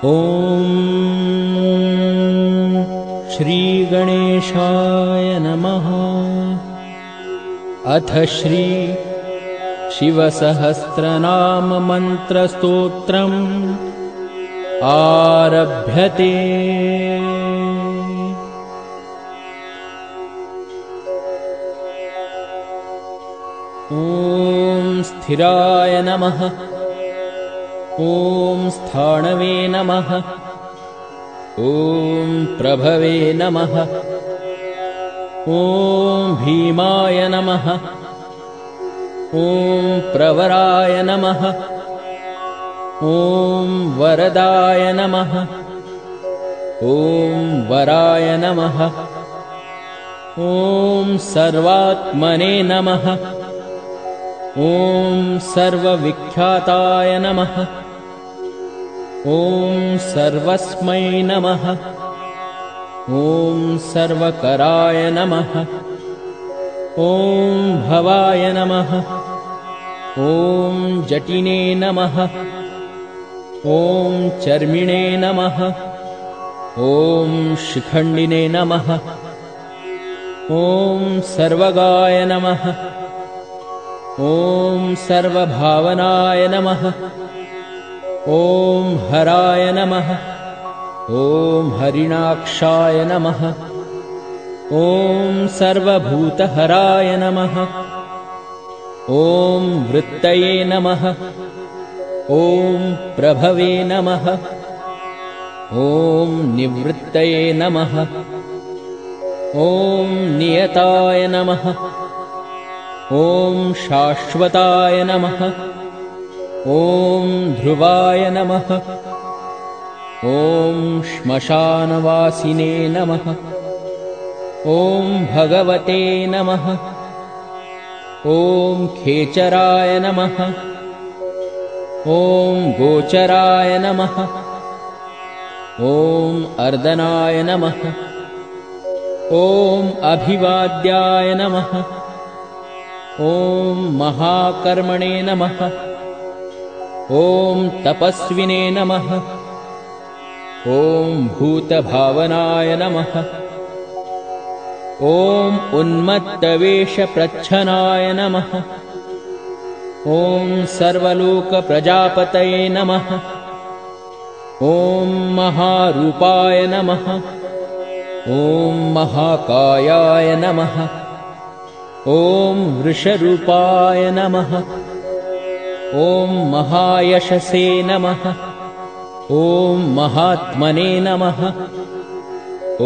ॐ श्रीगणेशाय नमः। अथ श्री शिवसहस्रनाम मन्त्रस्तोत्रम् आरभ्यते। ॐ स्थिराय नमः। ॐ स्थाणवे नमः। ॐ प्रभवे नमः। ॐ भीमाय नमः। ॐ प्रवराय नमः। ॐ वरदाय नमः। ॐ वराय नमः। ॐ सर्वात्मने नमः। ॐ सर्वविख्याताय नमः। ॐ सर्वस्मै नमः। ॐ सर्वकराय नमः। ॐ भवाय नमः। ॐ जटिने नमः। ॐ चर्मिणे नमः। ॐ शिखण्डिने नमः। ॐ सर्वगाय नमः। ॐ सर्वभावनाय नमः। ॐ हराय नमः। ॐ हरिणाक्षाय नमः। ॐ सर्वभूतहराय नमः। ॐ वृत्तये नमः। ॐ प्रभवे नमः। ॐ निवृत्तये नमः। ॐ नियताय नमः। ॐ शाश्वताय नमः। ॐ ध्रुवाय नमः। ॐ श्मशानवासिने नमः। ॐ भगवते नमः। ॐ खेचराय नमः। ॐ गोचराय नमः। ॐ अर्दनाय नमः। ॐ अभिवाद्याय नमः। ॐ महाकर्मणे नमः। ॐ तपस्विने नमः। ॐ भूतभावनाय नमः। ॐ उन्मत्तवेषप्रच्छनाय नमः। ॐ सर्वलोकप्रजापतये नमः। ॐ महारूपाय नमः। ॐ महाकायाय नमः। ॐ वृषरूपाय नमः। ॐ महायशसे नमः। ॐ महात्मने नमः।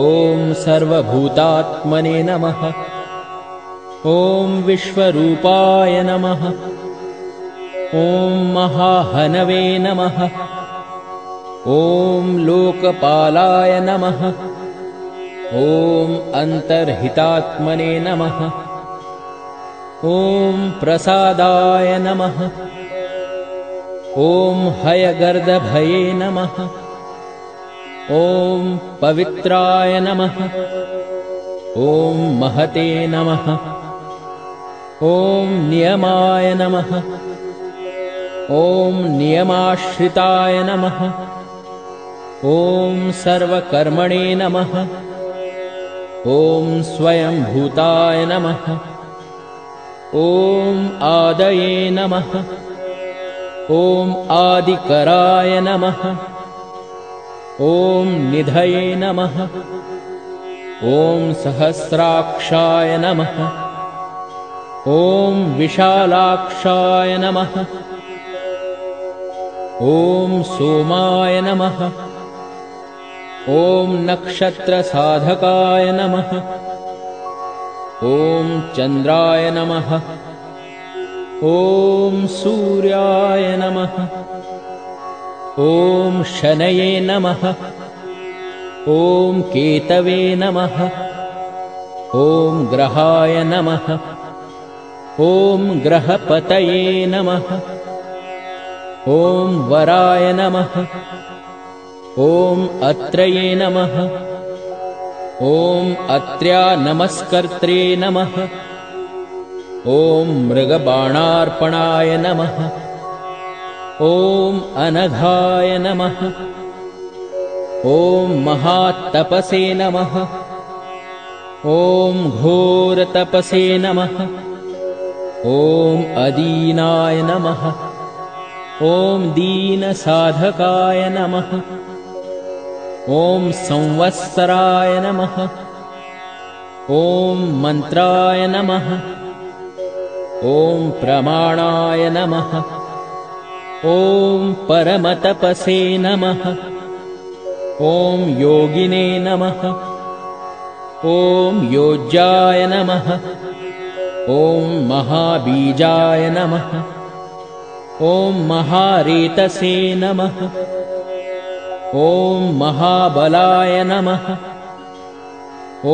ॐ सर्वभूतात्मने नमः। ॐ विश्वरूपाय नमः। ॐ महाहनवे नमः। ॐ लोकपालाय नमः। ॐ अन्तर्हितात्मने नमः। ॐ प्रसादाय नमः। ॐ हयगर्दभये नमः। ॐ पवित्राय नमः। ॐ महते नमः। ॐ नियमाय नमः। ॐ नियमाश्रिताय नमः। ॐ सर्वकर्मणे नमः। ॐ स्वयंभूताय नमः। ॐ आदये नमः। ॐ आदिकराय नमः। ॐ निधये नमः। ॐ सहस्राक्षाय नमः। ॐ विशालाक्षाय नमः। ॐ सोमाय नमः। ॐ नक्षत्रसाधकाय नमः। ॐ चन्द्राय नमः। ॐ सूर्याय नमः। ॐ शनये नमः। ॐ केतवे नमः। ॐ ग्रहाय नमः। ॐ ग्रहपतये नमः। ॐ वराय नमः। ॐ अत्रये नमः। ॐ अत्र्या नमस्कर्त्रे नमः। ॐ मृगबाणार्पणाय नमः। ॐ अनघाय नमः। ॐ महात्तपसे नमः। ॐ घोरतपसे नमः। ॐ अदीनाय नमः। ॐ दीनसाधकाय नमः। ॐ संवत्सराय नमः। ॐ मन्त्राय नमः। ॐ प्रमाणाय नमः। ॐ परमतपसे नमः। ॐ योगिने नमः। ॐ योज्याय नमः। ॐ महाबीजाय नमः। ॐ महारेतसे नमः। ॐ महाबलाय नमः।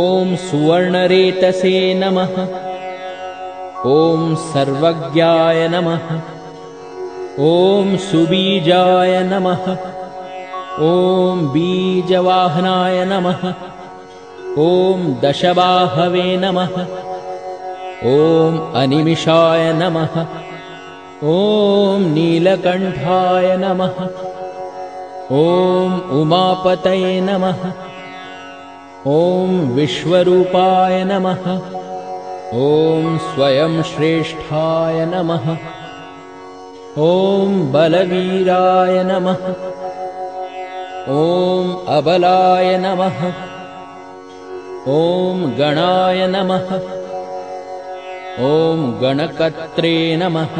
ॐ सुवर्णरेतसे नमः। ॐ सर्वज्ञाय नमः। ॐ सुबीजाय नमः। ॐ बीजवाहनाय नमः। ॐ दशबाहवे नमः। ॐ अनिमिषाय नमः। ॐ नीलकण्ठाय नमः। ॐ उमापतये नमः। ॐ विश्वरूपाय नमः। ॐ स्वयं श्रेष्ठाय नमः। ॐ बलवीराय नमः। ॐ अबलाय नमः। ॐ गणाय नमः। ॐ गणकर्त्रे नमः।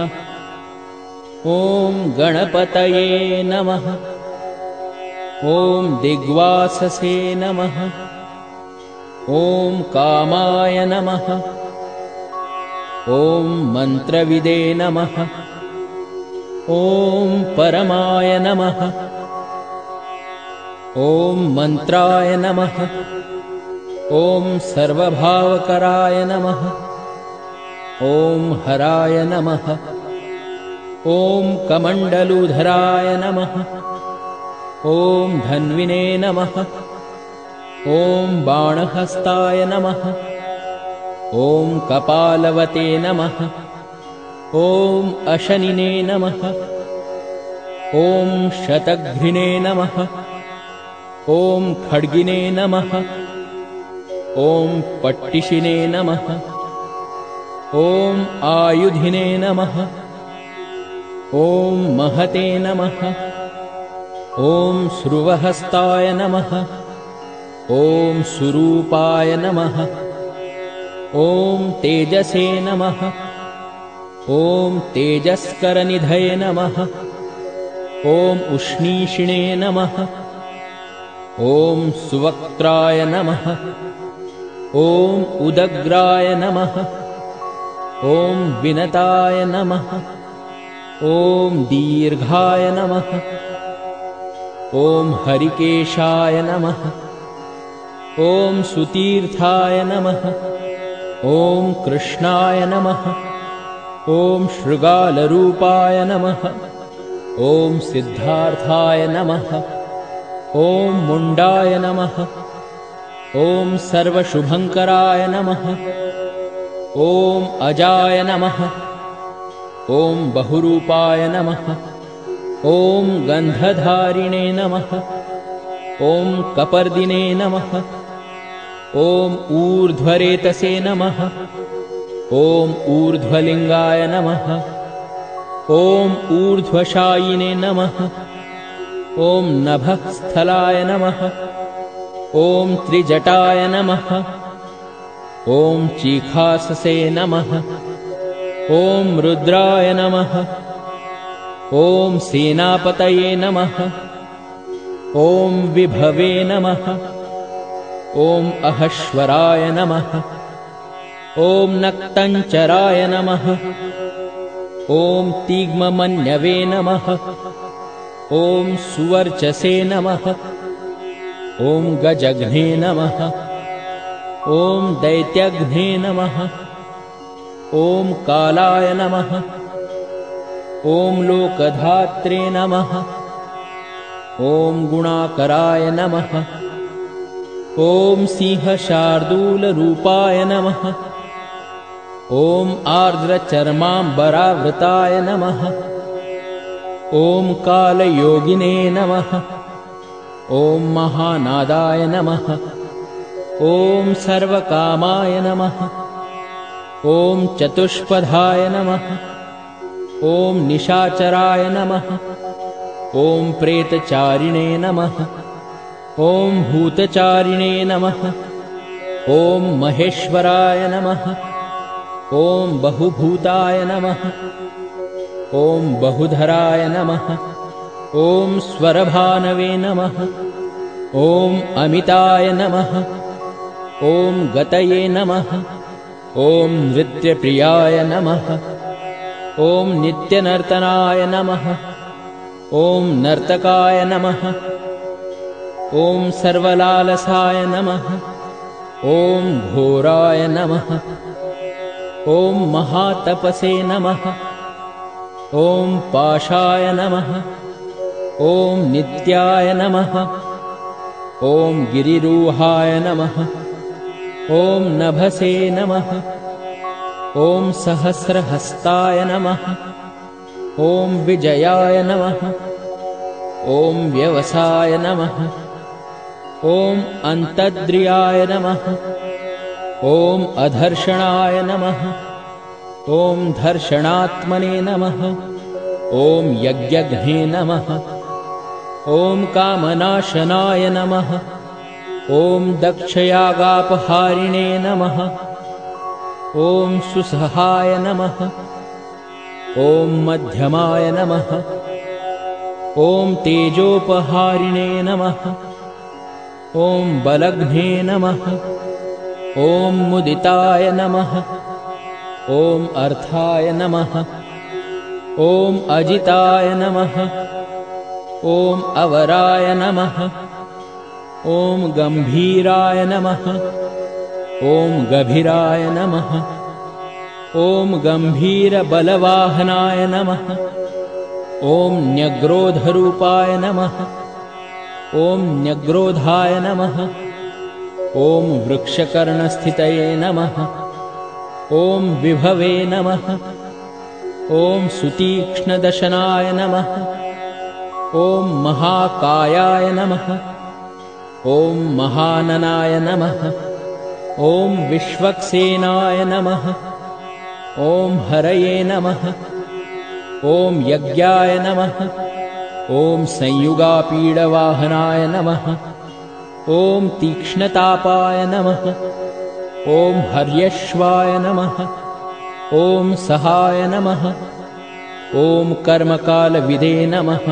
ॐ गणपतये नमः। ॐ दिग्वाससे नमः। ॐ कामाय नमः। ॐ मन्त्रविदे नमः। ॐ परमाय नमः। ॐ मन्त्राय नमः। ॐ सर्वभावकराय नमः। ॐ हराय नमः। ॐ कमण्डलुधराय नमः। ॐ धन्विने नमः। ॐ बाणहस्ताय नमः। ॐ कपालवते नमः। ॐ अशनिने नमः। ॐ शतघ्निने नमः। ॐ खड्गिने नमः। ॐ पट्टिशिने नमः। ॐ आयुधिने नमः। ॐ महते नमः। ॐ श्रुवहस्ताय नमः। ॐ सुरूपाय नमः। ॐ तेजसे नमः। ॐ तेजस्करनिधये नमः। ॐ उष्णीषिणे नमः। ॐ सुवक्त्राय नमः। ॐ उदग्राय नमः। ॐ विनताय नमः। ॐ दीर्घाय नमः। ॐ हरिकेशाय नमः। ॐ सुतीर्थाय नमः। ॐ कृष्णाय नमः। ॐ शृगालरूपाय नमः। ॐ सिद्धार्थाय नमः। ॐ मुण्डाय नमः। ॐ सर्वशुभङ्कराय नमः। ॐ अजाय नमः। ॐ बहुरूपाय नमः। ॐ गन्धधारिणे नमः। ॐ कपर्दिने नमः। ॐ ऊर्ध्वरेतसे नमः। ॐ ऊर्ध्वलिङ्गाय नमः। ॐ ऊर्ध्वशायिने नमः। ॐ नभःस्थलाय नमः। ॐ त्रिजटाय नमः। ॐ चीखाससे नमः। ॐ रुद्राय नमः। ॐ सेनापतये नमः। ॐ विभवे नमः। ॐ अहश्वराय नमः। ॐ नक्तञ्चराय नमः। ॐ तीग्ममन्यवे नमः। ॐ सुवर्चसे नमः। ॐ गजघ्ने नमः। ॐ दैत्यघ्ने नमः। ॐ कालाय नमः। ॐ लोकधात्रे नमः। ॐ गुणाकराय नमः। ॐ सिंहशार्दूलरूपाय नमः। ॐ आर्द्रचर्माम्बरावृताय नमः। ॐ कालयोगिने नमः। ॐ महानादाय नमः। ॐ सर्वकामाय नमः। ॐ चतुष्पदाय नमः। ॐ निशाचराय नमः। ॐ प्रेतचारिणे नमः। ॐ भूतचारिणे नमः। ॐ महेश्वराय नमः। ॐ बहुभूताय नमः। ॐ बहुधराय नमः। ॐ स्वरभानवे नमः। ॐ अमिताय नमः। ॐ गतये नमः। ॐ नृत्यप्रियाय नमः। ॐ नित्यनर्तनाय नमः। ॐ नर्तकाय नमः। ॐ सर्वलालसाय नमः। ॐ घोराय नमः। ॐ महातपसे नमः। ॐ पाशाय नमः। ॐ नित्याय नमः। ॐ गिरिरूहाय नमः। ॐ नभसे नमः। ॐ सहस्रहस्ताय नमः। ॐ विजयाय नमः। ॐ व्यवसाय नमः। ॐ अन्तद्रियाय नमः। ॐ अधर्षणाय नमः। ॐ धर्षणात्मने नमः। ॐ यज्ञघ्ने नमः। ॐ कामनाशनाय नमः। ॐ दक्षयागापहारिणे नमः। ॐ सुसहाय नमः। ॐ मध्यमाय नमः। ॐ तेजोपहारिणे नमः। ॐ बलघ्ने नमः। ॐ मुदिताय नमः। ॐ अर्थाय नमः। ॐ अजिताय नमः। ॐ अवराय नमः। ॐ गम्भीराय नमः। ॐ गभीराय नमः। ॐ गम्भीरबलवाहनाय नमः। ॐ न्यग्रोधरूपाय नमः। ॐ न्यग्रोधाय नमः। ॐ वृक्षकर्णस्थितये नमः। ॐ विभवे नमः। ॐ सुतीक्ष्णदशनाय नमः। ॐ महाकायाय नमः। ॐ महाननाय नमः। ॐ विश्वक्सेनाय नमः। ॐ हरये नमः। ॐ यज्ञाय नमः। ॐ संयुगापीडवाहनाय नमः। ॐ तीक्ष्णतापाय नमः। ॐ हर्यश्वाय नमः। ॐ सहाय नमः। ॐ कर्मकालविदे नमः।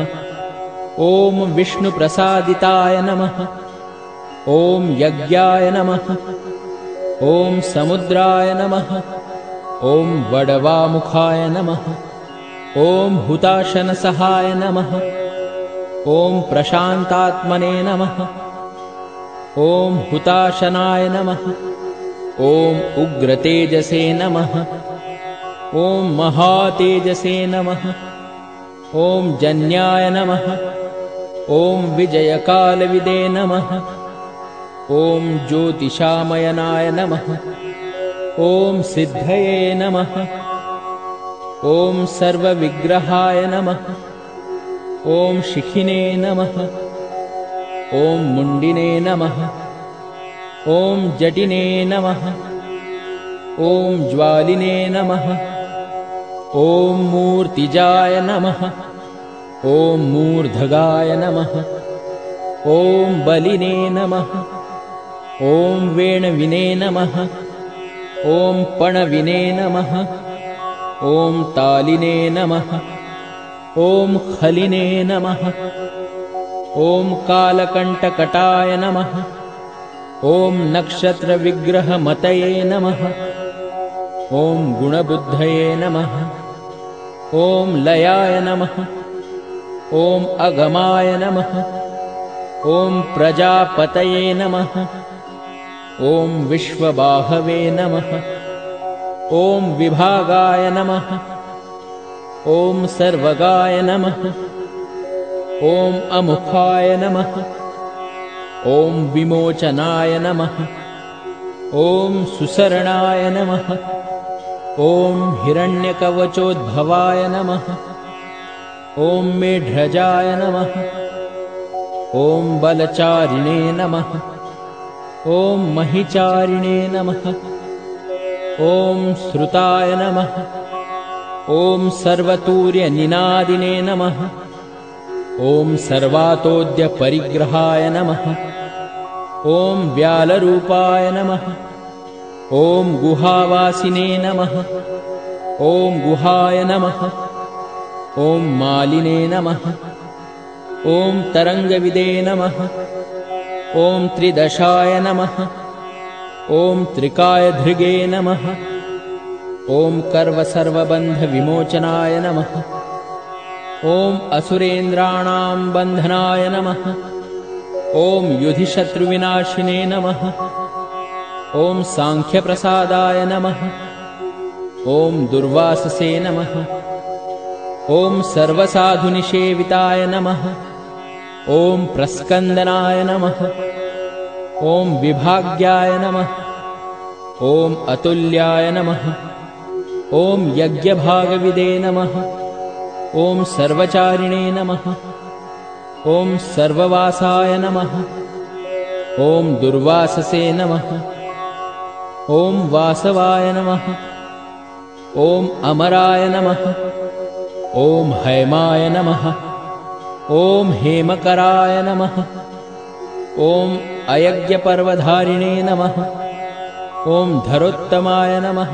ॐ विष्णुप्रसादिताय नमः। ॐ यज्ञाय नमः। ॐ समुद्राय नमः। ॐ वडवामुखाय नमः। ॐ हुताशनसहाय नमः। ॐ प्रशान्तात्मने नमः। ॐ हुताशनाय नमः। ॐ उग्रतेजसे नमः। ॐ महातेजसे नमः। ॐ जन्याय नमः। ॐ विजयकालविदे नमः। ॐ ज्योतिषामयनाय नमः। ॐ सिद्धये नमः। ॐ सर्वविग्रहाय नमः। ॐ शिखिने नमः। ॐ मुण्डिने नमः। ॐ जटिने नमः। ॐ ज्वालिने नमः। ॐ मूर्तिजाय नमः। ॐ मूर्धगाय नमः। ॐ बलिने नमः। ॐ वेणविने नमः। ॐ पणविने नमः। ॐ तालिने नमः। ॐ खलिने नमः। ॐ कालकण्टकटाय नमः। ॐ नक्षत्रविग्रहमतये नमः। ॐ गुणबुद्धये नमः। ॐ लयाय नमः। ॐ अगमाय नमः। ॐ प्रजापतये नमः। ॐ विश्वबाहवे नमः। ॐ विभागाय नमः। ॐ सर्वगाय नमः। ॐ अमुखाय नमः। ॐ विमोचनाय नमः। ॐ सुसरणाय नमः। ॐ हिरण्यकवचोद्भवाय नमः। ॐ मेढ्रजाय नमः। ॐ बलचारिणे नमः। ॐ महिचारिणे नमः। ॐ श्रुताय नमः। ॐ सर्वतूर्यनिनादिने नमः। ॐ सर्वातोद्यपरिग्रहाय नमः। ॐ व्यालरूपाय नमः। ॐ गुहावासिने नमः। ॐ गुहाय नमः। ॐ मालिने नमः। ॐ तरङ्गविदे नमः। ॐ त्रिदशाय नमः। ॐ त्रिकायधृगे नमः। ॐ कर्वसर्वबन्धविमोचनाय नमः। ॐ असुरेन्द्राणां बन्धनाय नमः। ॐ युधिशत्रुविनाशिने नमः। ॐ साङ्ख्यप्रसादाय नमः। ॐ दुर्वाससे नमः। ॐ सर्वसाधुनिषेविताय नमः। ॐ प्रस्कन्दनाय नमः। ॐ विभाग्याय नमः। ॐ अतुल्याय नमः। ॐ यज्ञभागविदे नमः। ॐ सर्वचारिणे नमः। ॐ सर्ववासाय नमः। ॐ दुर्वाससे नमः। ॐ वासवाय नमः। ॐ अमराय नमः। ॐ हैमाय नमः। ॐ हेमकराय नमः। ॐ अयज्ञपर्वधारिणे नमः। ॐ धरोत्तमाय नमः।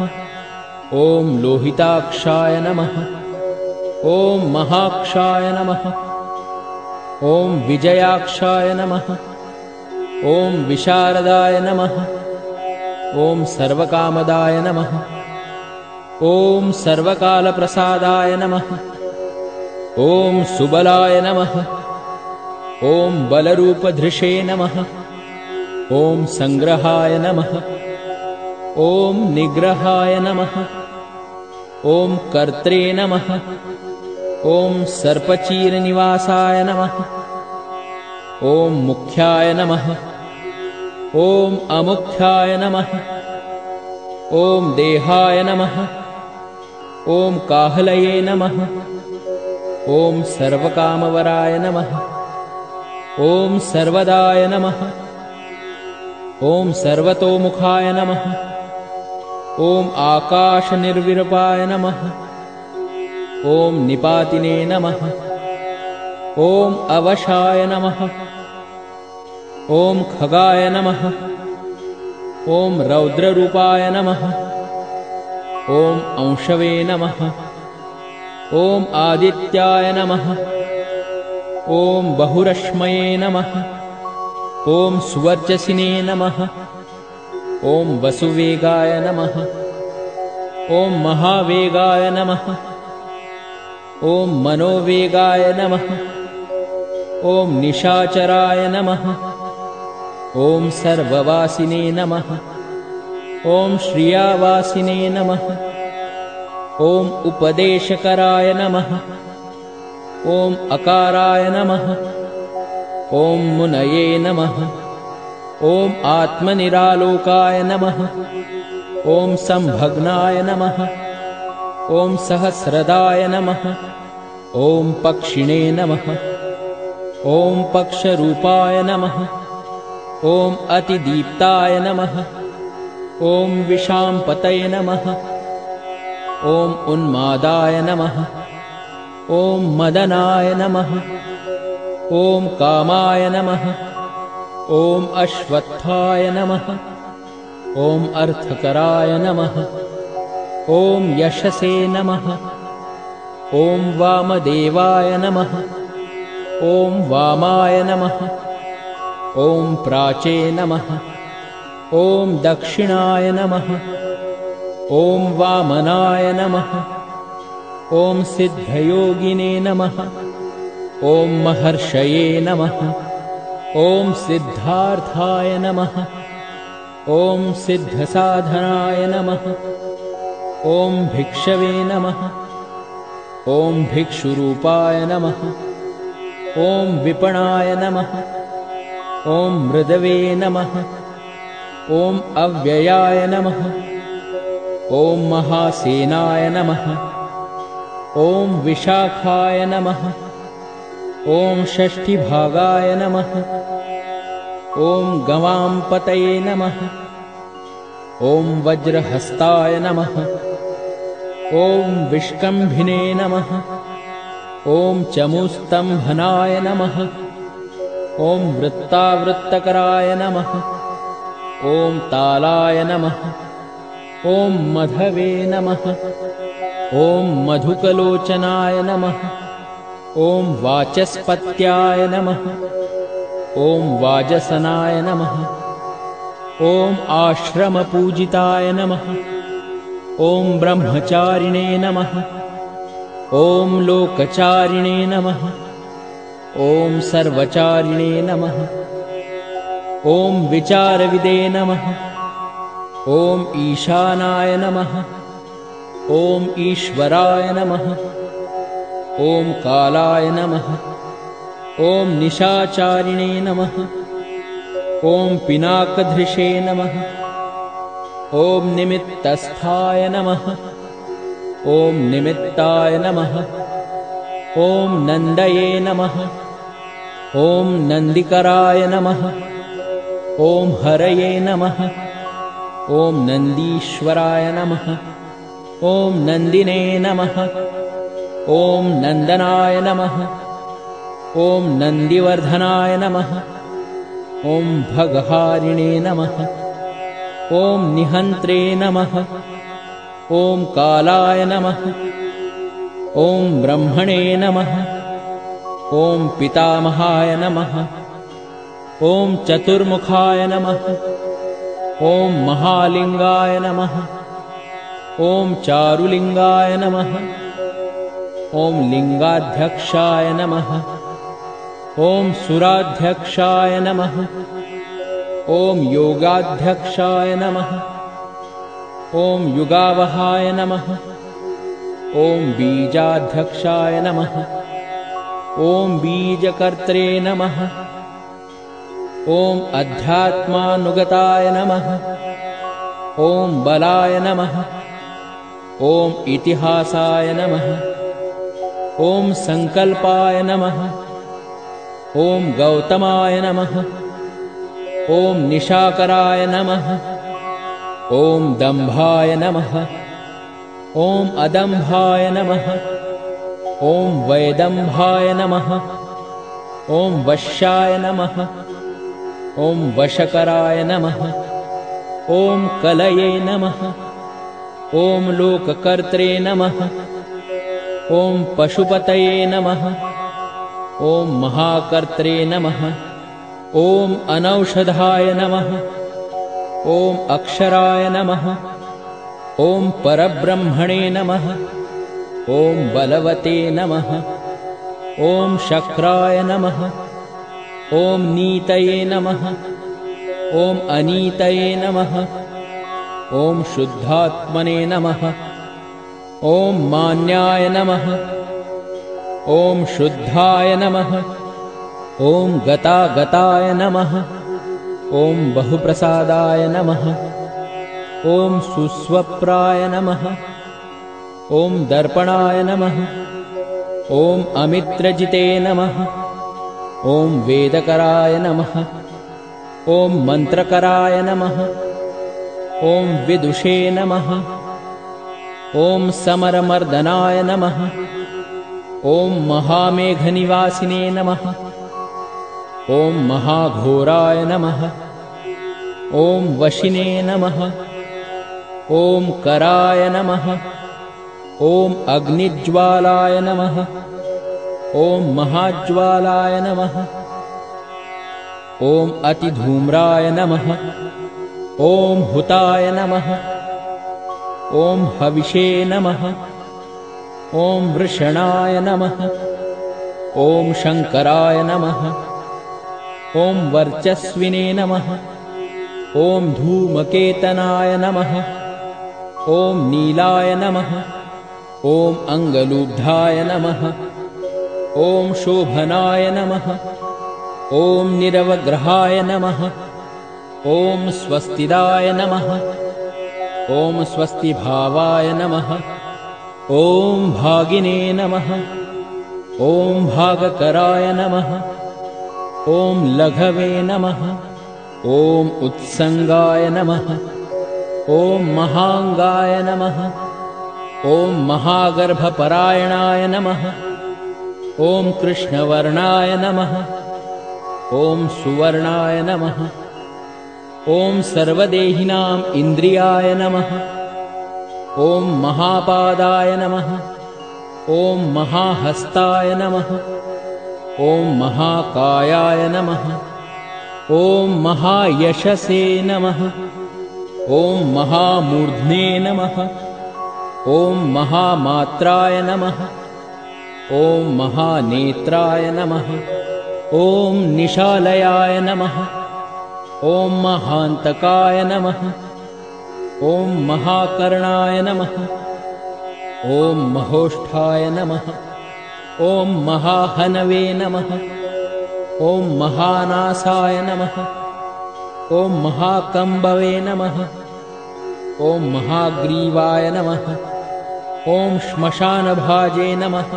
ॐ लोहिताक्षाय नमः। ॐ महाक्षाय नमः। ॐ विजयाक्षाय नमः। ॐ विशारदाय नमः। ॐ सर्वकामदाय नमः। ॐ सर्वकालप्रसादाय नमः। ॐ सुबलाय नमः। ॐ बलरूपधृषे नमः। ॐ संग्रहाय नमः। ॐ निग्रहाय नमः। ॐ कर्त्रे नमः। ॐ सर्पचीरनिवासाय नमः। ॐ मुख्याय नमः। ॐ अमुख्याय नमः। ॐ देहाय नमः। ॐ काहलये नमः। ॐ सर्वकामवराय नमः। ॐ सर्वदाय नमः। ॐ सर्वतोमुखाय नमः। ॐ आकाशनिर्विरूपाय नमः। ॐ निपातिने नमः। ॐ अवशाय नमः। ॐ खगाय नमः। ॐ रौद्ररूपाय नमः। ॐ अंशवे नमः। ॐ आदित्याय नमः। ॐ बहुरश्मये नमः। ॐ सुवर्चसिने नमः। ॐ वसुवेगाय नमः। ॐ महावेगाय नमः। ॐ मनोवेगाय नमः। ॐ निशाचराय नमः। ॐ सर्ववासिने नमः। ॐ श्रियावासिने नमः। ॐ उपदेशकराय नमः। ॐ अकाराय नमः। ॐ मुनये नमः। ॐ आत्मनिरालोकाय नमः। ॐ संभग्नाय नमः। ॐ सहस्रदाय नमः। ॐ पक्षिणे नमः। ॐ पक्षरूपाय नमः। ॐ अतिदीप्ताय नमः। ॐ विशाम्पतये नमः। ॐ उन्मादाय नमः। ॐ मदनाय नमः। ॐ कामाय नमः। ॐ अश्वत्थाय नमः। ॐ अर्थकराय नमः। ॐ यशसे नमः। ॐ वामदेवाय नमः। ॐ वामाय नमः। ॐ प्राचे नमः। ॐ दक्षिणाय नमः। ॐ वामनाय नमः। ॐ सिद्धयोगिने नमः। ॐ महर्षये नमः। ॐ सिद्धार्थाय नमः। ॐ सिद्धसाधनाय नमः। ॐ भिक्षवे नमः। ॐ भिक्षुरूपाय नमः। ॐ विपणाय नमः। ॐ मृदवे नमः। ॐ अव्ययाय नमः। ॐ महासेनाय नमः। ॐ विशाखाय नमः। ॐ षष्ठीभागाय नमः। ॐ गवांपतये नमः। ॐ वज्रहस्ताय नमः। ॐ विष्कम्भिने नमः। ॐ चमूस्तम्भनाय नमः। ॐ वृत्तावृत्तकराय नमः। ॐ तालाय नमः। ॐ मधवे नमः। ॐ मधुकलोचनाय नमः। ॐ वाचस्पत्याय नमः। ॐ वाजसनाय नमः। ॐ आश्रमपूजिताय नमः। ॐ ब्रह्मचारिणे नमः। ॐ लोकचारिणे नमः। ॐ सर्वचारिणे नमः। ॐ विचारविदे नमः। ॐ ईशानाय नमः। ॐ ईश्वराय नमः। ॐ कालाय नमः। ॐ निशाचारिणे नमः। ॐ पिनाकधृषे नमः। ॐ निमित्तस्थाय नमः। ॐ निमित्ताय नमः। ॐ नन्दये नमः। ॐ नन्दिकराय नमः। ॐ हरये नमः। ॐ नन्दीश्वराय नमः। ॐ नन्दिने नमः। ॐ नन्दनाय नमः। ॐ नन्दिवर्धनाय नमः। ॐ भगहारिणे नमः। ॐ निहन्त्रे नमः। ॐ कालाय नमः। ॐ ब्रह्मणे नमः। ॐ पितामहाय नमः। ॐ चतुर्मुखाय नमः। ॐ महालिङ्गाय नमः। ॐ चारुलिङ्गाय नमः। ॐ लिङ्गाध्यक्षाय नमः। ॐ सुराध्यक्षाय नमः। ॐ योगाध्यक्षाय नमः। ॐ युगावहाय नमः। ॐ बीजाध्यक्षाय नमः। ॐ बीजकर्त्रे नमः। ॐ अध्यात्मानुगताय नमः। ॐ बलाय नमः। ॐ इतिहासाय नमः। ॐ संकल्पाय नमः। ॐ गौतमाय नमः। ॐ निशाकराय नमः। ॐ दम्भाय नमः। ॐ अदम्भाय नमः। ॐ वैदम्भाय नमः। ॐ वश्याय नमः। ॐ वशकराय नमः। ॐ कलये नमः। ॐ लोककर्त्रे नमः। ॐ पशुपतये नमः। ॐ महाकर्त्रे नमः। ॐ अनौषधाय नमः। ॐ अक्षराय नमः। ॐ परब्रह्मणे नमः। ॐ बलवते नमः। ॐ शक्राय नमः। ॐ नीतये नमः। ॐ अनीतये नमः। ॐ शुद्धात्मने नमः। ॐ मान्याय नमः। ॐ शुद्धाय नमः। ॐ गतागताय नमः। ॐ बहुप्रसादाय नमः। ॐ सुस्वप्राय नमः। ॐ दर्पणाय नमः। ॐ अमित्रजिते नमः। ॐ वेदकराय नमः। ॐ मन्त्रकराय नमः। ॐ विदुषे नमः। ॐ समरमर्दनाय नमः। ॐ महामेघनिवासिने नमः। ॐ महाघोराय नमः। ॐ वशिने नमः। ॐ कराय नमः। ॐ अग्निज्वालाय नमः। ॐ महाज्वालाय नमः। ॐ अतिधूम्राय नमः। ॐ हुताय नमः। ॐ हविषे नमः। ॐ वृषणाय नमः। ॐ शङ्कराय नमः। ॐ वर्चस्विने नमः। ॐ धूमकेतनाय नमः। ॐ नीलाय नमः। ॐ अङ्गलूब्धाय नमः। ॐ शोभनाय नमः। ॐ निरवग्रहाय नमः। ॐ स्वस्तिदाय नमः। ॐ स्वस्तिभावाय नमः। ॐ भागिने नमः। ॐ भागकराय नमः। ॐ लघवे नमः। ॐ उत्संगाय नमः। ॐ महांगाय नमः। ॐ महागर्भपरायणाय नमः। ॐ कृष्णवर्णाय नमः। ॐ सुवर्णाय नमः। ॐ सर्वदेहिनां इन्द्रियाय नमः। ॐ महापादाय नमः। ॐ महाहस्ताय नमः। ॐ महाकायाय नमः। ॐ महायशसे नमः। ॐ महामूर्ध्ने नमः। ॐ महामात्राय नमः। ॐ महानेत्राय नमः। ॐ निशालयाय नमः। ॐ महान्तकाय नमः। ॐ महाकर्णाय नमः। ॐ महोष्ठाय नमः। ॐ महाहनवे नमः। ॐ महानासाय नमः। ॐ महाकम्बवे नमः। ॐ महाग्रीवाय नमः। ॐ श्मशानभाजे नमः।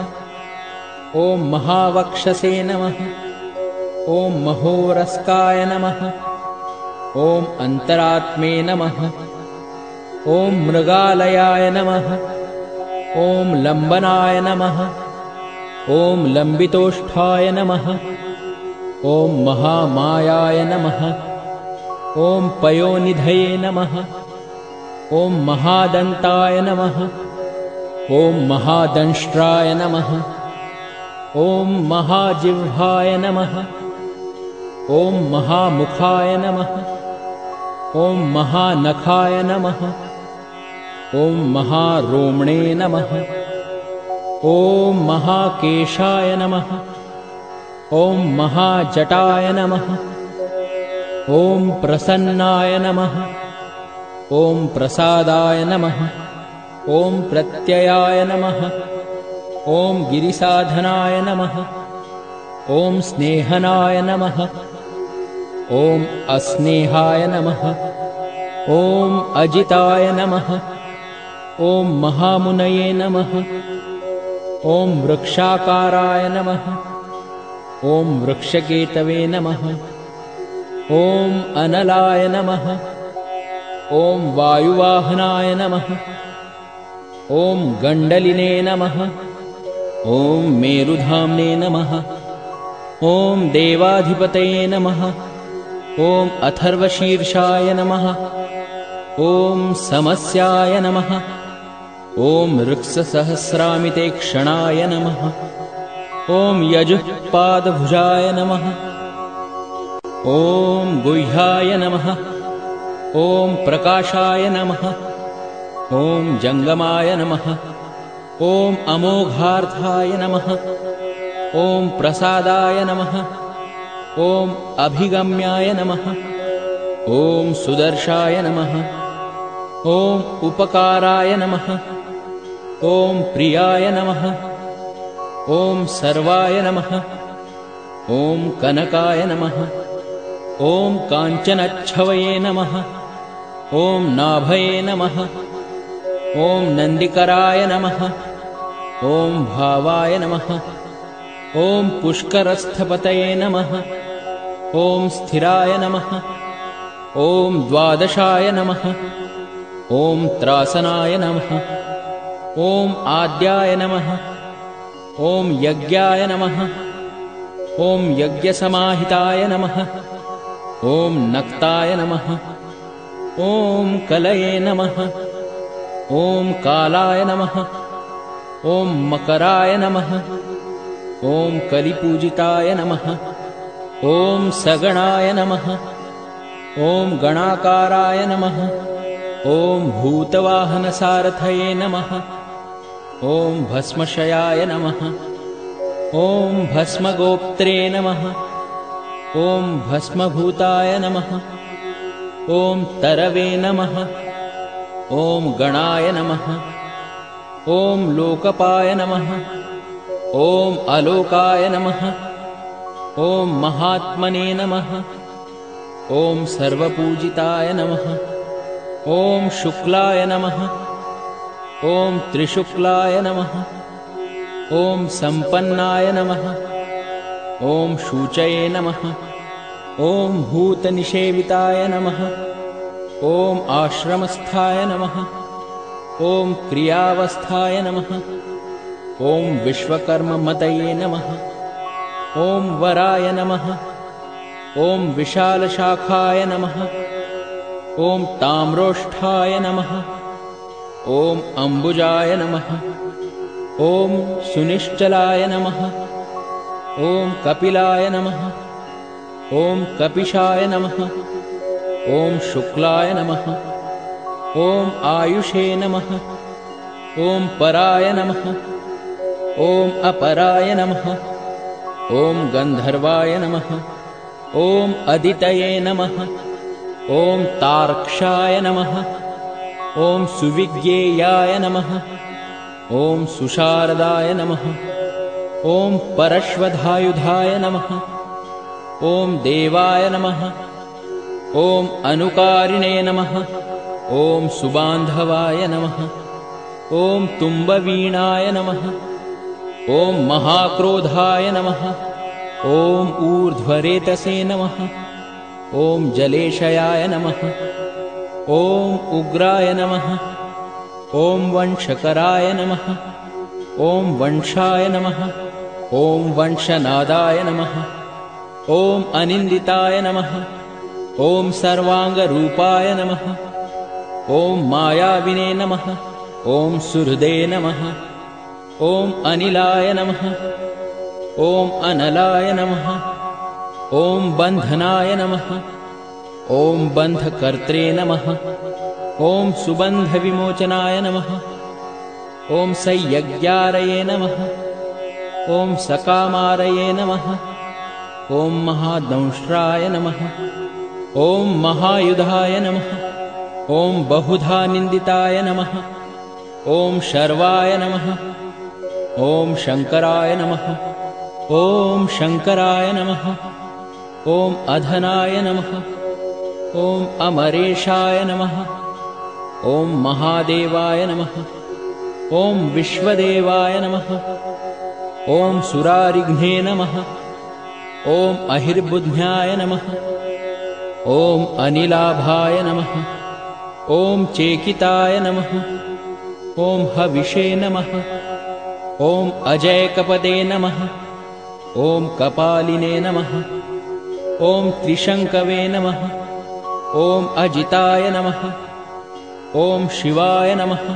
ॐ महावक्षसे नमः। ॐ महोरस्काय नमः। ॐ अन्तरात्मे नमः। ॐ मृगालयाय नमः। ॐ लम्बनाय नमः। ॐ लम्बितोष्ठाय नमः। ॐ महामायाय नमः। ॐ पयोनिधये नमः। ॐ महादन्ताय नमः। ॐ महादंष्ट्राय नमः। ॐ महाजिह्वाय नमः। ॐ महामुखाय नमः। ॐ महानखाय नमः। ॐ महारोमणे नमः। ॐ महाकेशाय नमः। ॐ महाजटाय नमः। ॐ प्रसन्नाय नमः। ॐ प्रसादाय नमः। ॐ प्रत्ययाय नमः। ॐ गिरिसाधनाय नमः। ॐ स्नेहनाय नमः। ॐ अस्नेहाय नमः। ॐ अजिताय नमः। ॐ महामुनये नमः। ॐ वृक्षाकाराय नमः। ॐ वृक्षकेतवे नमः। ॐ अनलाय नमः। ॐ वायुवाहनाय नमः। ॐ गण्डलिने नमः। ॐ मेरुधाम्ने नमः। ॐ देवाधिपतये नमः। ॐ अथर्वशीर्षाय नमः। ॐ समस्याय नमः। ॐ ऋक्ससहस्रामिते क्षणाय नमः। ॐ यजुःपादभुजाय नमः। ॐ गुह्याय नमः। ॐ प्रकाशाय नमः। ॐ जङ्गमाय नमः। ॐ अमोघार्थाय नमः। ॐ प्रसादाय नमः। ॐ अभिगम्याय नमः। ॐ सुदर्शाय नमः। ॐ उपकाराय नमः। ॐ प्रियाय नमः। ॐ सर्वाय नमः। ॐ कनकाय नमः। ॐ काञ्चनच्छवये नमः। ॐ नाभये नमः। ॐ नन्दिकराय नमः। ॐ भावाय नमः। ॐ पुष्करस्थपतये नमः। ॐ स्थिराय नमः। ॐ द्वादशाय नमः। ॐ त्रासनाय नमः। ॐ आद्याय नमः। ॐ यज्ञाय नमः। ॐ यज्ञसमाहिताय नमः। ॐ नक्ताय नमः। ॐ कलये नमः। ॐ कालाय नमः। ॐ मकराय नमः। ॐ कलिपूजिताय नमः। ॐ सगणाय नमः। ॐ गणाकाराय नमः। ॐ भूतवाहनसारथये नमः। ॐ भस्मशयाय नमः। ॐ भस्मगोप्त्रे नमः। ॐ भस्मभूताय नमः। ॐ तरवे नमः। ॐ गणाय नमः। ॐ लोकपाय नमः। ॐ अलोकाय नमः। ॐ महात्मने नमः। ॐ सर्वपूजिताय नमः। ॐ शुक्लाय नमः। ॐ त्रिशुक्लाय नमः। ॐ सम्पन्नाय नमः। ॐ शुचये नमः। ॐ भूतनिषेविताय नमः। ॐ आश्रमस्थाय नमः। ॐ क्रियावस्थाय नमः। ॐ विश्वकर्ममतये नमः। ॐ वराय नमः। ॐ विशालशाखाय नमः। ॐ ताम्रोष्ठाय नमः। ॐ अम्बुजाय नमः। ॐ सुनिश्चलाय नमः। ॐ कपिलाय नमः। ॐ कपिशाय नमः। ॐ शुक्लाय नमः। ॐ आयुषे नमः। ॐ पराय नमः। ॐ अपराय नमः। ॐ गन्धर्वाय नमः। ॐ अदितये नमः। ॐ तार्क्षाय नमः। ॐ सुविज्ञेयाय नमः। ॐ सुशारदाय नमः। ॐ परश्वधायुधाय नमः। ॐ देवाय नमः। ॐ अनुकारिणे नमः। ॐ सुबान्धवाय नमः। ॐ तुम्बवीणाय नमः। ॐ महाक्रोधाय नमः। ॐ ऊर्ध्वरेतसे नमः। ॐ जलेशयाय नमः। ॐ उग्राय नमः। ॐ वंशकराय नमः। ॐ वंशाय नमः। ॐ वंशनादाय नमः। ॐ अनिन्दिताय नमः। ॐ सर्वाङ्गरूपाय नमः। ॐ मायाविने नमः। ॐ सुहृदे नमः। ॐ अनिलाय नमः। ॐ अनलाय नमः। ॐ बन्धनाय नमः। ॐ बन्धकर्त्रे नमः। ॐ सुबन्धविमोचनाय नमः। ॐ संयज्ञारये नमः। ॐ सकामारये नमः। ॐ महादंष्ट्राय नमः। ॐ महायुधाय नमः। ॐ बहुधा निन्दिताय नमः। ॐ शर्वाय नमः। ॐ शङ्कराय नमः। ॐ शङ्कराय नमः। ॐ अधनाय नमः। ॐ अमरेशाय नमः। ॐ महादेवाय नमः। ॐ विश्वदेवाय नमः। ॐ सुरारिघ्ने नमः। ॐ अहिर्बुध्न्याय नमः। ॐ अनिलाभाय नमः। ॐ चेकिताय नमः। ॐ हविषे नमः। ॐ अजयकपदे नमः। ॐ कपालिने नमः। ॐ त्रिशङ्कवे नमः। ॐ अजिताय नमः। ॐ शिवाय नमः।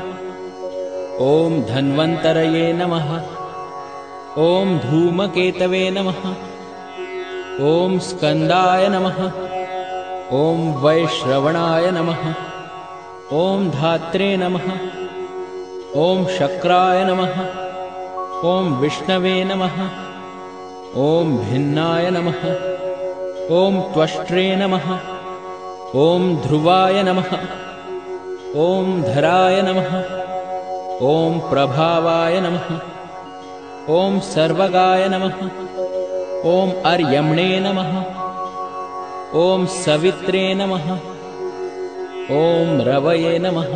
ॐ धन्वन्तरये नमः। ॐ धूमकेतवे नमः। ॐ स्कन्दाय नमः। ॐ वैश्रवणाय नमः। ॐ धात्रे नमः। ॐ शक्राय नमः। ॐ विष्णवे नमः। ॐ भिन्नाय नमः। ॐ त्वष्ट्रे नमः। ॐ ध्रुवाय नमः। ॐ धराय नमः। ॐ प्रभावाय नमः। ॐ सर्वगाय नमः। ॐ अर्यम्णे नमः। ॐ सवित्रे नमः। ॐ रवये नमः।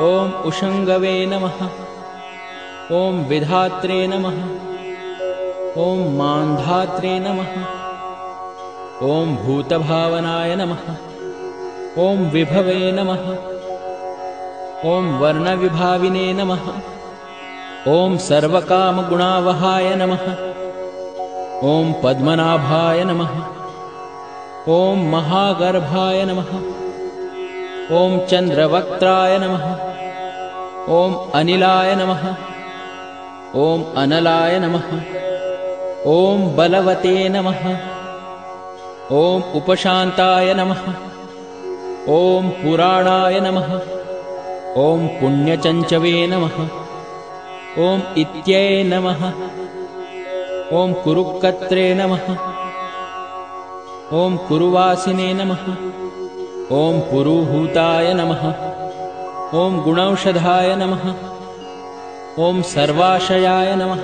ॐ उषङ्गवे नमः। ॐ विधात्रे नमः। ॐ मान्धात्रे नमः। ॐ भूतभावनाय नमः। ॐ विभवे नमः। ॐ वर्णविभाविने नमः। ॐ सर्वकामगुणावहाय नमः। ॐ पद्मनाभाय नमः। ॐ महागर्भाय नमः। ॐ चन्द्रवक्त्राय नमः। ॐ अनिलाय नमः। ॐ अनलाय नमः। ॐ बलवते नमः। ॐ उपशान्ताय नमः। ॐ पुराणाय नमः। ॐ पुण्यचञ्चवे नमः। ॐ इत्यै नमः। ॐ कुरुक्कत्रे नमः। ॐ कुरुवासिने नमः। ॐ पुरुहूताय नमः। ॐ गुणौषधाय नमः। ॐ सर्वाशयाय नमः।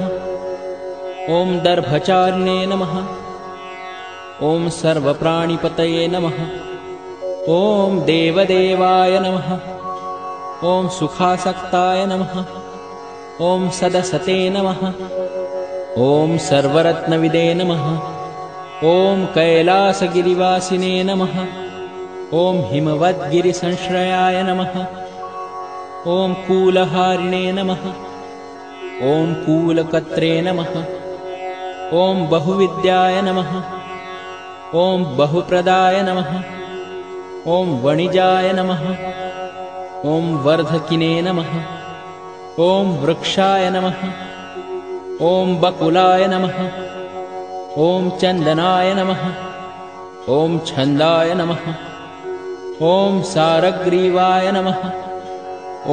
ॐ दर्भचारिणे नमः। ॐ सर्वप्राणिपतये नमः। ॐ देवदेवाय नमः। ॐ सुखासक्ताय नमः। ॐ सदसते नमः। ॐ सर्वरत्नविदे नमः। ॐ कैलासगिरिवासिने नमः। ॐ हिमवद्गिरिसंश्रयाय नमः। ॐ कूलहारिणे नमः। ॐ कूलकत्रे नमः। ॐ बहुविद्याय नमः। ॐ बहुप्रदाय नमः। ॐ वणिजाय नमः। ॐ वर्धकिने नमः। ॐ वृक्षाय नमः। ॐ बकुलाय नमः। ॐ चन्दनाय नमः। ॐ छन्दाय नमः। ॐ सारग्रीवाय नमः।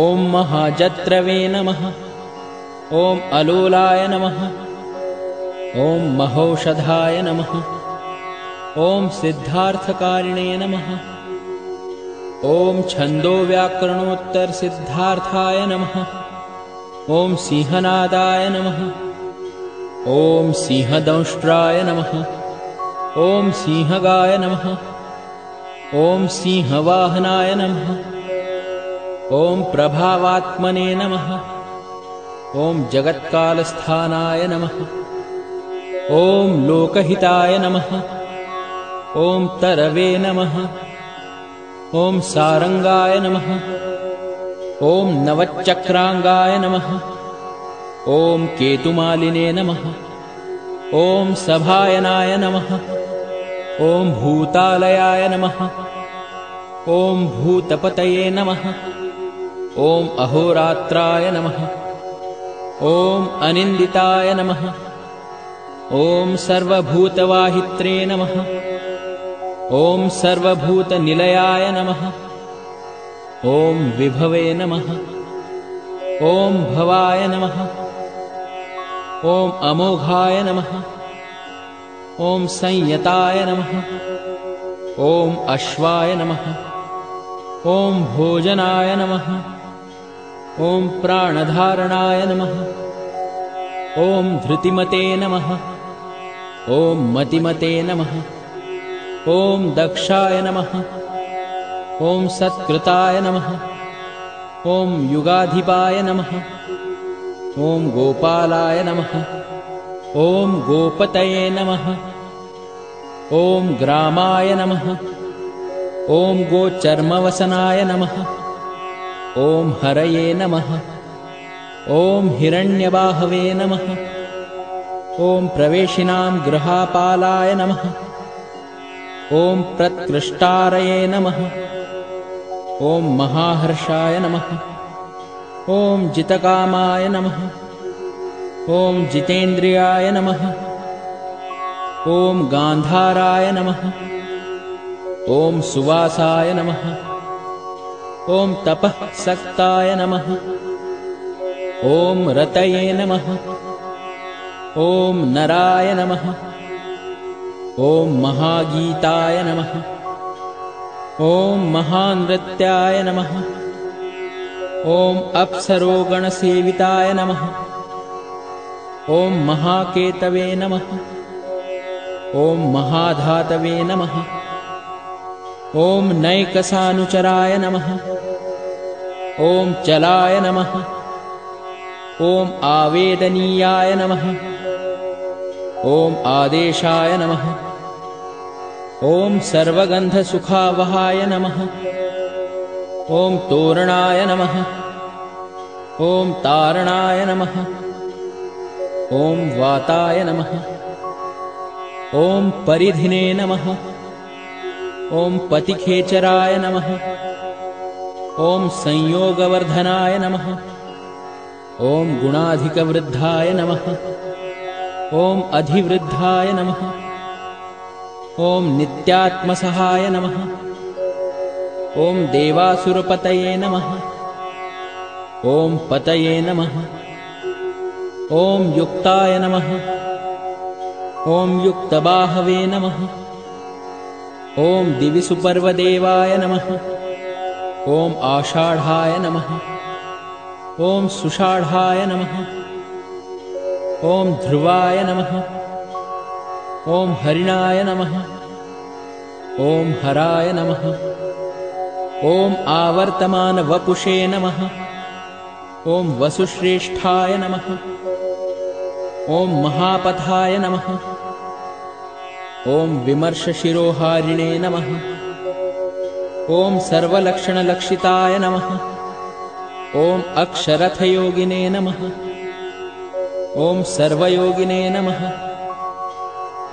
ॐ महाजत्रवे नमः। ॐ अलोलाय नमः। ॐ महौषधाय नमः। ॐ सिद्धार्थकारिणे नमः। ॐ छन्दोव्याकरणोत्तरसिद्धार्थाय नमः। ॐ सिंहनादाय नमः। ॐ सिंहदंष्ट्राय नमः। ॐ सिंहगाय नमः। ॐ सिंहवाहनाय नमः। ॐ प्रभावात्मने नमः। ॐ जगत्कालस्थानाय नमः। ॐ लोकहिताय नमः। ॐ तरवे नमः। ॐ सारंगाय नमः। ॐ नवचक्रांगाय नमः। ॐ केतुमालिने नमः। ॐ सभायनाय नमः। ॐ भूतालयाय नमः। ॐ भूतपतये नमः। ॐ अहोरात्राय नमः। ॐ अनिन्दिताय नमः। ॐ सर्वभूतवाहित्रे नमः। ॐ सर्वभूतनिलयाय नमः। ॐ विभवे नमः। ॐ भवाय नमः। ॐ अमोघाय नमः। ॐ संयताय नमः। ॐ अश्वाय नमः। ॐ भोजनाय नमः। ॐ प्राणधारणाय नमः। ॐ धृतिमते नमः। ॐ मतिमते नमः। ॐ दक्षाय नमः। ॐ सत्कृताय नमः। ॐ युगाधिपाय नमः। ॐ गोपालाय नमः। ॐ गोपतये नमः। ॐ ग्रामाय नमः। ॐ गोचर्मवसनाय नमः। ॐ हरये नमः। ॐ हिरण्यबाहवे नमः। ॐ प्रवेशिनां गृहापालाय नमः। ॐ प्रत्कृष्टारये नमः। ॐ महाहर्षाय नमः। ॐ जितकामाय नमः। ॐ जितेन्द्रियाय नमः। ॐ गान्धाराय नमः। ॐ सुवासाय नमः। ॐ तपःसक्ताय नमः। ॐ रतये नमः। ॐ नराय नमः। ॐ महागीताय नमः। ॐ महानृत्याय नमः। ॐ अप्सरोगणसेविताय नमः। ॐ महाकेतवे नमः। ॐ महाधातवे नमः। ॐ नैकसानुचराय नमः। ॐ चलाय नमः। ॐ आवेदनीयाय नमः। ॐ आदेशाय नमः। ॐ सर्वगन्धसुखावहाय नमः। ॐ तोरणाय नमः। ॐ तारणाय नमः। ॐ वाताय नमः। ॐ परिधिने नमः। ॐ पतिखेचराय नमः। ॐ संयोगवर्धनाय नमः। ॐ गुणाधिकवृद्धाय नमः। ॐ अधिवृद्धाय नमः। ॐ नित्यात्मसहाय नमः। ॐ देवासुरपतये नमः। ॐ पतये नमः। ॐ युक्ताय नमः। ॐ युक्तबाहवे नमः। ॐ दिविसुपर्वदेवाय नमः। ॐ आषाढाय नमः। ॐ सुषाढाय नमः। ॐ ध्रुवाय नमः। ॐ हरिणाय नमः। ॐ हराय नमः। ॐ आवर्तमानवपुषे नमः। ॐ वसुश्रेष्ठाय नमः। ॐ महापथाय नमः। ॐ विमर्शशिरोहारिणे नमः। ॐ सर्वलक्षणलक्षिताय नमः। ॐ अक्षरथयोगिने नमः। ॐ सर्वयोगिने नमः।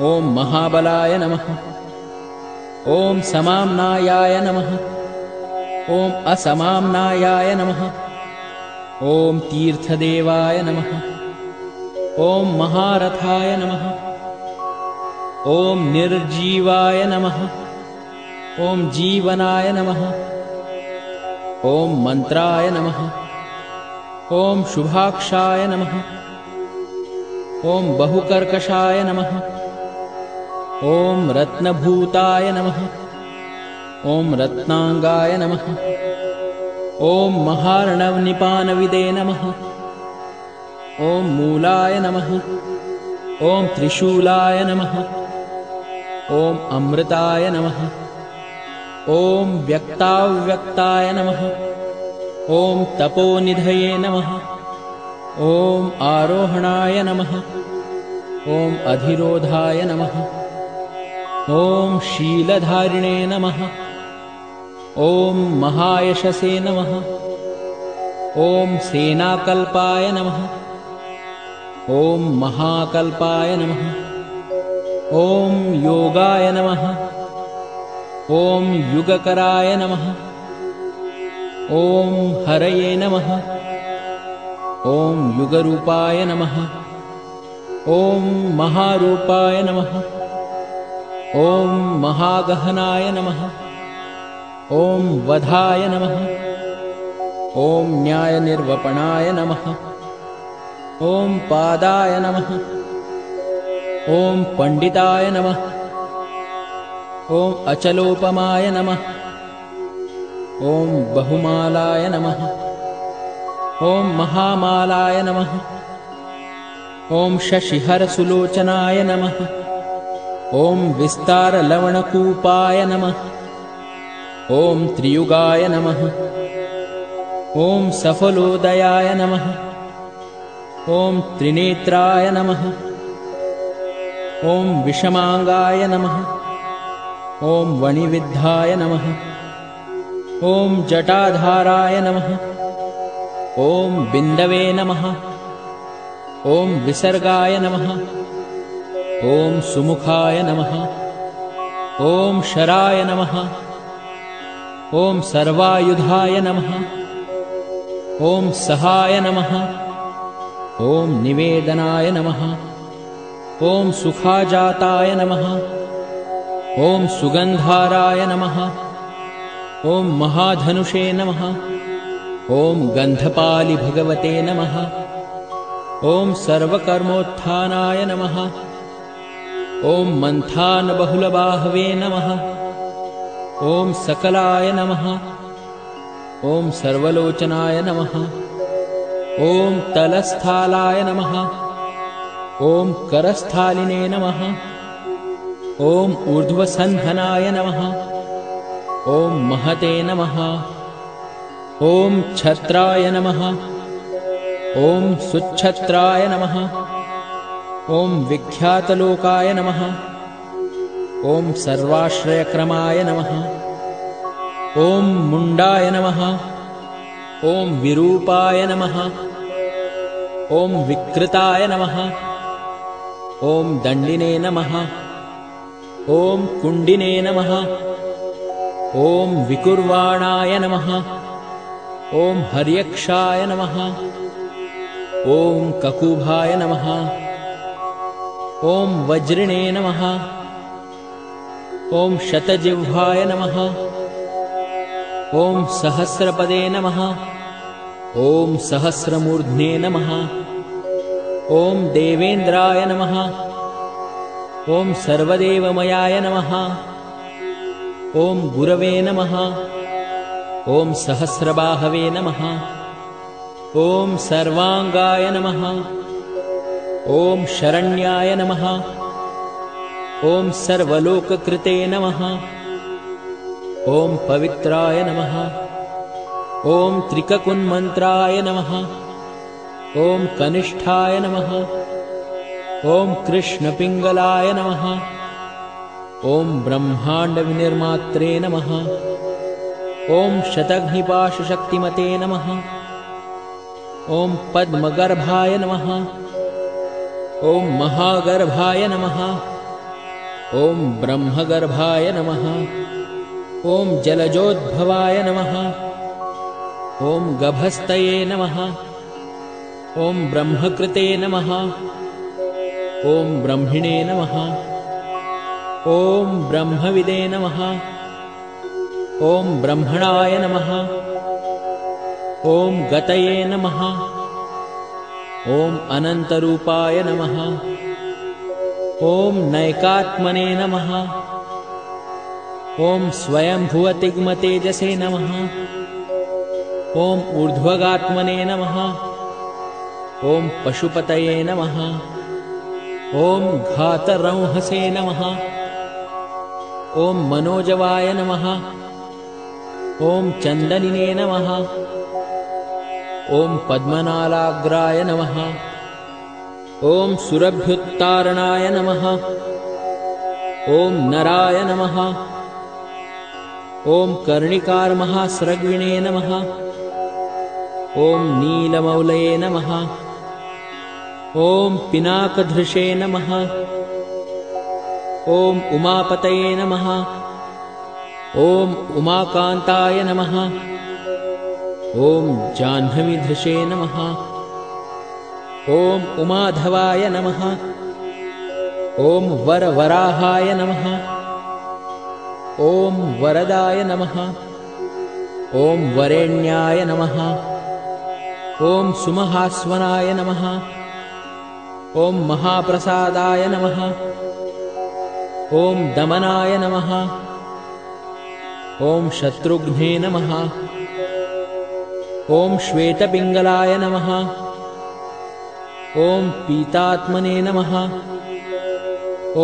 ॐ महाबलाय नमः। ॐ समाम्नायाय नमः। ॐ असमाम्नायाय नमः। ॐ तीर्थदेवाय नमः। ॐ महारथाय नमः। ॐ निर्जीवाय नमः। ॐ जीवनाय नमः। ॐ मन्त्राय नमः। ॐ शुभाक्षाय नमः। ॐ बहुकर्कशाय नमः। ॐ रत्नभूताय नमः। ॐ रत्नांगाय नमः। ॐ महार्णवनिपानविदे नमः। ॐ मूलाय नमः। ॐ त्रिशूलाय नमः। ॐ अमृताय नमः। ॐ व्यक्ताव्यक्ताय नमः। ॐ तपोनिधये नमः। ॐ आरोहणाय नमः। ॐ अधिरोधाय नमः। ॐ शीलधारिणे नमः। ॐ महायशसे नमः। ॐ सेनाकल्पाय नमः। ॐ महाकल्पाय नमः। ॐ योगाय नमः। ॐ युगकराय नमः। ॐ हरये नमः। ॐ युगरूपाय नमः। ॐ महारूपाय नमः। ॐ महागहनाय नमः। ॐ वधाय नमः। ॐ न्यायनिर्वपणाय नमः। ॐ पादाय नमः। ॐ पंडिताय नमः। ॐ अचलोपमाय नमः। ॐ बहुमालाय नमः। ॐ महामालाय नमः। ॐ शशिहरसुलोचनाय नमः। ॐ विस्तारलवणकूपाय नमः। ॐ त्रियुगाय नमः। ॐ सफलोदयाय नमः। ॐ त्रिनेत्राय नमः। ॐ विषमांगाय नमः। ॐ वणिविद्धाय नमः। ॐ जटाधाराय नमः। ॐ बिन्दवे नमः। ॐ विसर्गाय नमः। ॐ सुमुखाय नमः। ॐ शराय नमः। ॐ सर्वायुधाय नमः। ॐ सहाय नमः। ॐ निवेदनाय नमः। ॐ सुखाजाताय नमः। ॐ सुगन्धाराय नमः। ॐ महाधनुषे नमः। ॐ गन्धपालि भगवते नमः। ॐ सर्वकर्मोत्थानाय नमः। ॐ मन्थानबहुलबाहवे नमः। ॐ सकलाय नमः। ॐ सर्वलोचनाय नमः। ॐ तलस्थालाय नमः। ॐ करस्थालिने नमः। ॐ ऊर्ध्वसन्धनाय नमः। ॐ महते नमः। ॐ छत्राय नमः। ॐ सुच्छत्राय नमः। ॐ विख्यातलोकाय नमः। ॐ सर्वाश्रयक्रमाय नमः। ॐ मुण्डाय नमः। ॐ विरूपाय नमः। ॐ विकृताय नमः। ॐ दण्डिने नमः। ॐ कुण्डिने नमः। ॐ विकुर्वाणाय नमः। ॐ हर्यक्षाय नमः। ॐ ककुभाय नमः। ॐ वज्रिणे नमः। ॐ शतजिह्वाय नमः। ॐ सहस्रपदे नमः। ॐ सहस्रमूर्ध्ने नमः। ॐ देवेन्द्राय नमः। ॐ सर्वदेवमयाय नमः। ॐ गुरवे नमः। ॐ सहस्रबाहवे नमः। ॐ सर्वांगाय नमः। ॐ शरण्याय नमः। ॐ सर्वलोककृते नमः। ॐ पवित्राय नमः। ॐ त्रिककुन्मन्त्राय नमः। ॐ कनिष्ठाय नमः। ॐ कृष्णपिङ्गलाय नमः। ॐ ब्रह्माण्डविनिर्मात्रे नमः। ॐ शतघ्निपाशशक्तिमते नमः। ॐ पद्मगर्भाय नमः। ॐ महागर्भाय नमः। ॐ ब्रह्मगर्भाय नमः। ॐ जलजोद्भवाय नमः। ॐ गभस्तये नमः। ॐ ब्रह्मकृते नमः। ॐ ब्रह्मिणे नमः। ॐ ब्रह्मविदे नमः। ॐ ब्रह्मणाय नमः। ॐ गतये नमः। ॐ अनन्तरूपाय नमः। ॐ नैकात्मने नमः। ॐ स्वयंभुवतिग्मतेजसे नमः। ॐ ऊर्ध्वगात्मने नमः। ॐ पशुपतये नमः। ॐ घातरंहसे नमः। ॐ मनोजवाय नमः। ॐ चन्दनिने नमः। ॐ पद्मनालाग्राय नमः। ॐ सुरभ्युत्तारणाय नमः। ॐ नराय नमः। ॐ कर्णिकारमहास्रग्विणे नमः। ॐ नीलमौलये नमः। ॐ पिनाकधृषे नमः। ॐ उमापतये नमः। ॐ उमाकान्ताय नमः। ॐ जाह्नवीधृषे नमः। ॐ उमाधवाय नमः। ॐ वरवराहाय नमः। ॐ वरदाय नमः। ॐ वरेण्याय नमः। ॐ सुमहास्वनाय नमः। ॐ महाप्रसादाय नमः। ॐ दमनाय नमः। ॐ शत्रुघ्ने नमः। ॐ श्वेतपिङ्गलाय नमः। ॐ पीतात्मने नमः।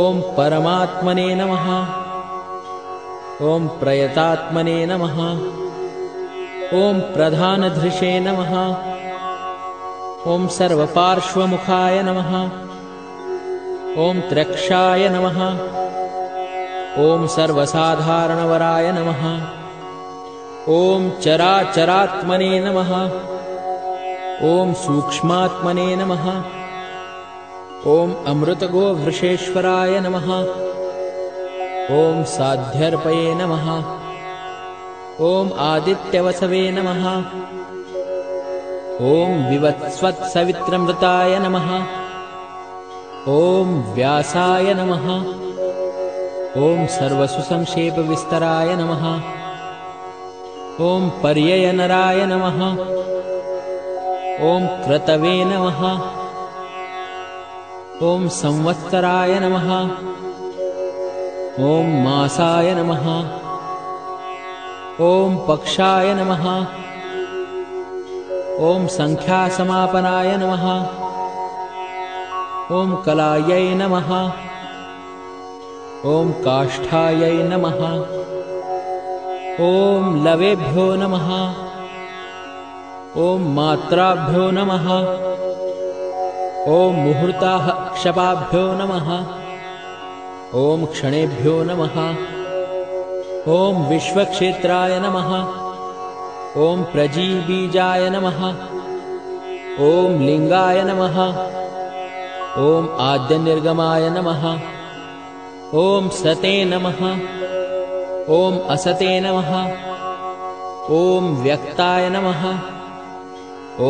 ॐ परमात्मने नमः। ॐ प्रयतात्मने नमः। ॐ प्रधानधृषे नमः। ॐ सर्वपार्श्वमुखाय नमः। ॐ त्र्यक्षाय नमः। ॐ सर्वसाधारणवराय नमः। ॐ चराचरात्मने नमः। ॐ सूक्ष्मात्मने नमः। ॐ अमृतगोवृषेश्वराय नमः। ॐ साध्यर्पये नमः। ॐ आदित्यवसवे नमः। ॐ विवत्स्वत्सवित्रमृताय नमः। ॐ व्यासाय नमः। ॐ सर्वसुसंक्षेपविस्तराय नमः। ॐ पर्ययनराय नमः। ॐ क्रतवे नमः। ॐ संवत्सराय नमः। ॐ मासाय नमः। ॐ पक्षाय नमः। ॐ संख्यासमापनाय नमः। ॐ कलायै नमः। ॐ काष्ठायै नमः। ॐ लवेभ्यो नमः। ॐ मात्राभ्यो नमः। ॐ मुहूर्ताः क्षपाभ्यो नमः। ॐ क्षणेभ्यो नमः। ॐ विश्वक्षेत्राय नमः। ॐ प्रजीबीजाय नमः। ॐ लिङ्गाय नमः। ॐ आद्यनिर्गमाय नमः। ॐ सते नमः। ॐ असते नमः। ॐ व्यक्ताय नमः।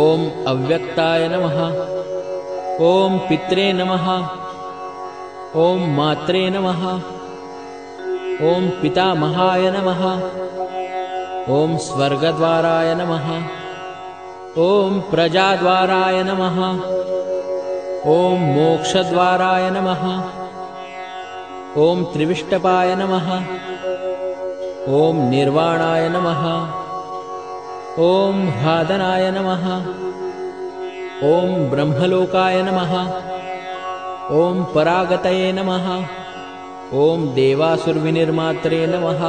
ॐ अव्यक्ताय नमः। ॐ पित्रे नमः। ॐ मात्रे नमः। ॐ पितामहाय नमः। ॐ स्वर्गद्वाराय नमः। ॐ प्रजाद्वाराय नमः। ॐ मोक्षद्वाराय नमः। ॐ त्रिविष्टपाय नमः। ॐ निर्वाणाय नमः। ॐ ह्लादनाय नमः। ॐ ब्रह्मलोकाय नमः। ॐ परागतये नमः। ॐ देवासुरविनिर्मात्रे नमः।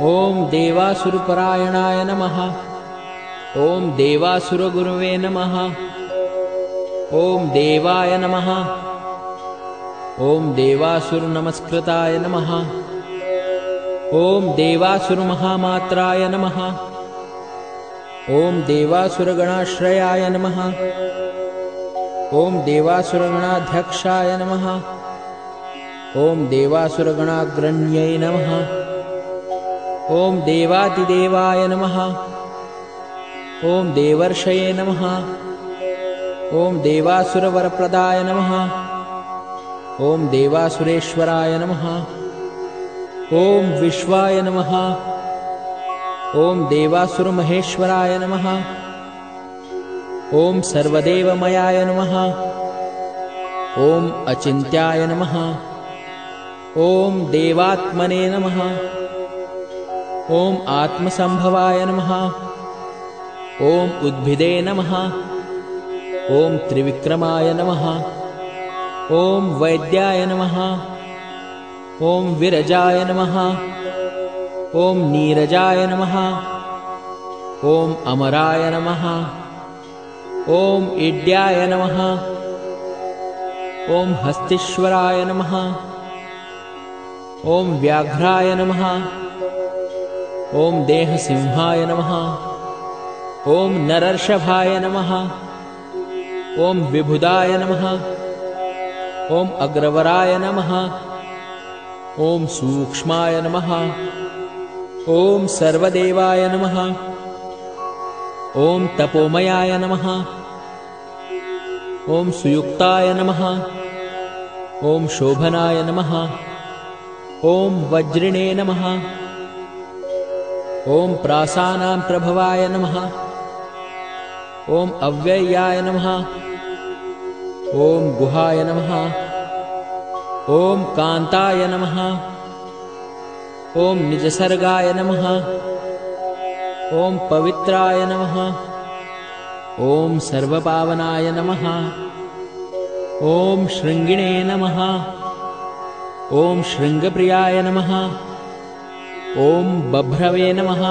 ॐ देवासुरपरायणाय नमः। ॐ देवासुरगुरवे नमः। ॐ देवाय नमः। ॐ देवासुरनमस्कृताय नमः। ॐ देवासुरमहामात्राय नमः। ॐ देवासुरगणाश्रयाय नमः। ॐ देवासुरगणाध्यक्षाय नमः। ॐ देवासुरगणाग्रण्यै नमः। ॐ देवातिदेवाय नमः। ॐ देवर्षये नमः। ॐ देवासुरवरप्रदाय नमः। ॐ देवासुरेश्वराय नमः। ॐ विश्वाय नमः। ॐ देवासुरमहेश्वराय नमः। ॐ सर्वदेवमयाय नमः। ॐ अचिन्त्याय नमः। ॐ देवात्मने नमः। ॐ आत्मसंभवाय नमः। ॐ उद्भिदे नमः। ॐ त्रिविक्रमाय नमः। ॐ वैद्याय नमः। ॐ विरजाय नमः। ॐ नीरजाय नमः। ॐ अमराय नमः। ॐ इड्याय नमः। ॐ हस्तीश्वराय नमः। ॐ व्याघ्राय नमः। ॐ देहसिंहाय नमः। ॐ नरर्षभाय नमः। ॐ विबुधाय नमः। ॐ अग्रवराय नमः। ॐ सूक्ष्माय नमः। ॐ सर्वदेवाय नमः। ॐ तपोमयाय नमः। ॐ सुयुक्ताय नमः। ॐ शोभनाय नमः। ॐ वज्रिणे नमः। ॐ प्रासानां प्रभवाय नमः। ॐ अव्ययाय नमः। ॐ गुहाय नमः। ॐ कान्ताय नमः। ॐ निजसर्गाय नमः। ॐ पवित्राय नमः। ॐ सर्वपावनाय नमः। ॐ शृङ्गिणे नमः। ॐ शृङ्गप्रियाय नमः। ॐ बभ्रवे नमः।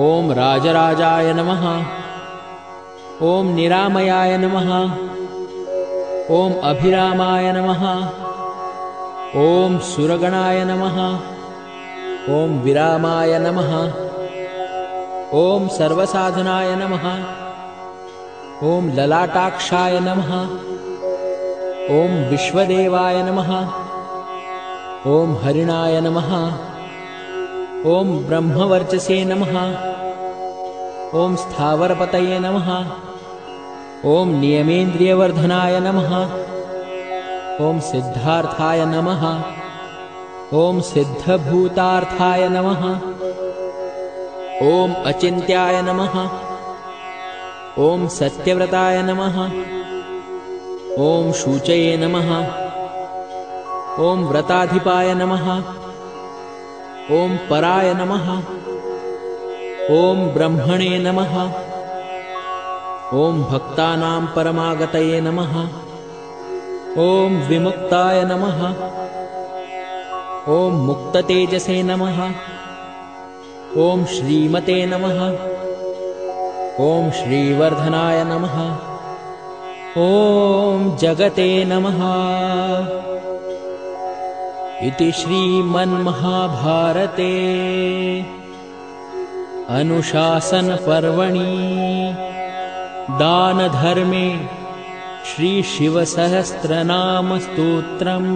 ॐ राजराजाय नमः। ॐ निरामयाय नमः। ॐ अभिरामाय नमः। ॐ सुरगणाय नमः। ॐ विरामाय नमः। ॐ सर्वसाधनाय नमः। ॐ ललाटाक्षाय नमः। ॐ विश्वदेवाय नमः। ॐ हरिणाय नमः। ॐ ब्रह्मवर्चसे नमः। ॐ स्थावरपतये नमः। ॐ नियमेन्द्रियवर्धनाय नमः। ॐ सिद्धार्थाय नमः। ॐ सिद्धभूतार्थाय नमः। ॐ अचिन्त्याय नमः। ॐ सत्यव्रताय नमः। ॐ शूचये नमः। ॐ व्रताधिपाय नमः। ॐ पराय नमः। ॐ ब्रह्मणे नमः। ॐ भक्तानां परमागतये नमः। ॐ विमुक्ताय नमः। ॐ मुक्ततेजसे नमः। ॐ श्रीमते नमः। ॐ श्रीवर्धनाय नमः। ॐ जगते नमः। इति श्रीमन्महाभारते अनुशासनपर्वणि दानधर्मे श्रीशिवसहस्रनामस्तोत्रम्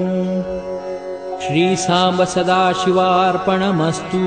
श्रीसाम्ब सदाशिवार्पणमस्तु।